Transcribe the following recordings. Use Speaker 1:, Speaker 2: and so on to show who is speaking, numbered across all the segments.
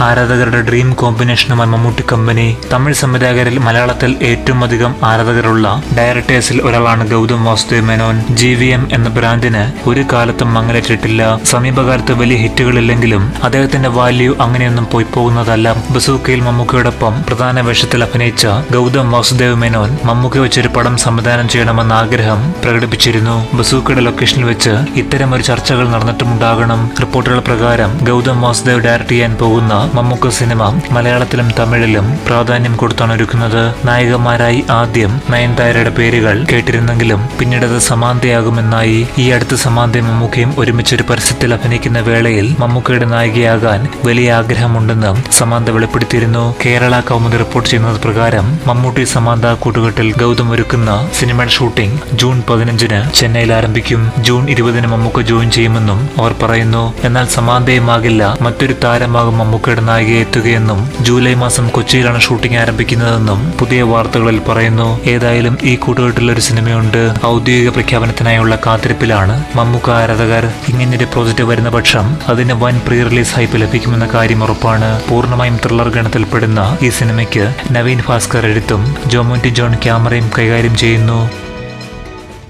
Speaker 1: ആരാധകരുടെ dream കോമ്പിനേഷനുമായി Mammootty company. Tamil സംവിധായകരിൽ മലയാളത്തിൽ ഏറ്റവും അധികം ആരാധകരുള്ള ഡയറക്ടേഴ്സിൽ ഒരാളാണ് ഗൗതം വാസുദേവ് മേനോൻ. GVM എന്ന ബ്രാൻഡിന് ഒരു കാലത്തും മങ്ങലേറ്റിട്ടില്ല. സമീപകാലത്ത് വലിയ ഹിറ്റുകളില്ലെങ്കിലും അദ്ദേഹത്തിന്റെ വാല്യൂ അങ്ങനെയൊന്നും പോയി പോകുന്നതല്ല. ബസൂക്കയിൽ മമ്മൂക്കയോടൊപ്പം പ്രധാന വേഷത്തിൽ അഭിനയിച്ച ഗൗതം വാസുദേവ് മേനോൻ മമ്മൂക്ക വെച്ചൊരു പടം സംവിധാനം ചെയ്യണമെന്ന ആഗ്രഹം പ്രകടിപ്പിച്ചിരുന്നു. ബസൂക്കയുടെ ലൊക്കേഷനിൽ വെച്ച് ഇത്തരമൊരു ചർച്ചകൾ നടന്നിട്ടുമുണ്ടാകണം. റിപ്പോർട്ടുകൾ പ്രകാരം ഗൗതം വാസുദേവ് ഡയറക്ട് ചെയ്യാൻ പോകുന്ന മമ്മൂക്ക സിനിമ മലയാളത്തിലും തമിഴിലും പ്രാധാന്യം കൊടുത്താണ് ഒരുക്കുന്നത്. നായികമാരായി ആദ്യം നയൻതാരയുടെ പേരുകൾ കേട്ടിരുന്നെങ്കിലും പിന്നീട് അത് സമാന്തയാകുമെന്നായി. ഈ അടുത്ത സമാന്തയും മമ്മൂക്കയും ഒരുമിച്ചൊരു പരസ്യത്തിൽ അഭിനയിക്കുന്ന വേളയിൽ മമ്മൂക്കയുടെ നായികയാകാൻ വലിയ ആഗ്രഹമുണ്ടെന്ന് സമാന്ത വെളിപ്പെടുത്തിയിരുന്നു. കേരള കൗമുദി റിപ്പോർട്ട് ചെയ്യുന്നത് പ്രകാരം മമ്മൂട്ടി സമാന്ത കൂട്ടുകെട്ടിൽ ഗൗതം ഒരുക്കുന്ന സിനിമയുടെ ഷൂട്ടിംഗ് ജൂൺ 15 ചെന്നൈയിൽ ആരംഭിക്കും. ജൂൺ 20 മമ്മൂക്ക ജോയിൻ ചെയ്യുമെന്നും അവർ പറയുന്നു. എന്നാൽ സമാന്തയുമാകില്ല, മറ്റൊരു താരമാകും മമ്മൂക്കയുടെ നായികയെ എത്തുകയെന്നും ജൂലൈ മാസം കൊച്ചിയിലാണ് ഷൂട്ടിംഗ് ആരംഭിക്കുന്നതെന്നും പുതിയ വാർത്തകളിൽ പറയുന്നു. ഏതായാലും ഈ കൂട്ടുകെട്ടിലൊരു സിനിമയുണ്ട്. ഔദ്യോഗിക പ്രഖ്യാപനത്തിനായുള്ള കാത്തിരിപ്പിലാണ് മമ്മൂക്ക ആരാധകർ. ഇങ്ങനൊരു പ്രോജക്റ്റ് വരുന്ന പക്ഷം അതിന് വൻ പ്രീ റിലീസ് ഹൈപ്പ് ലഭിക്കുമെന്ന കാര്യം ഉറപ്പാണ്. പൂർണ്ണമായും ത്രില്ലർ ഗണത്തിൽപ്പെടുന്ന ഈ സിനിമയ്ക്ക് നവീൻ ഭാസ്കർ എഴുത്തും ജോമോന്റി ജോൺ ക്യാമറയും കൈകാര്യം ചെയ്യുന്നു.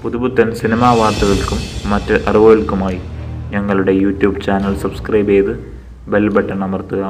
Speaker 2: പുതുപുത്തൻ സിനിമാ വാർത്തകൾക്കും മറ്റ് അറിവുകൾക്കുമായി ഞങ്ങളുടെ യൂട്യൂബ് ചാനൽ സബ്സ്ക്രൈബ് ചെയ്ത് ബെൽ ബട്ടൺ അമർത്തുക.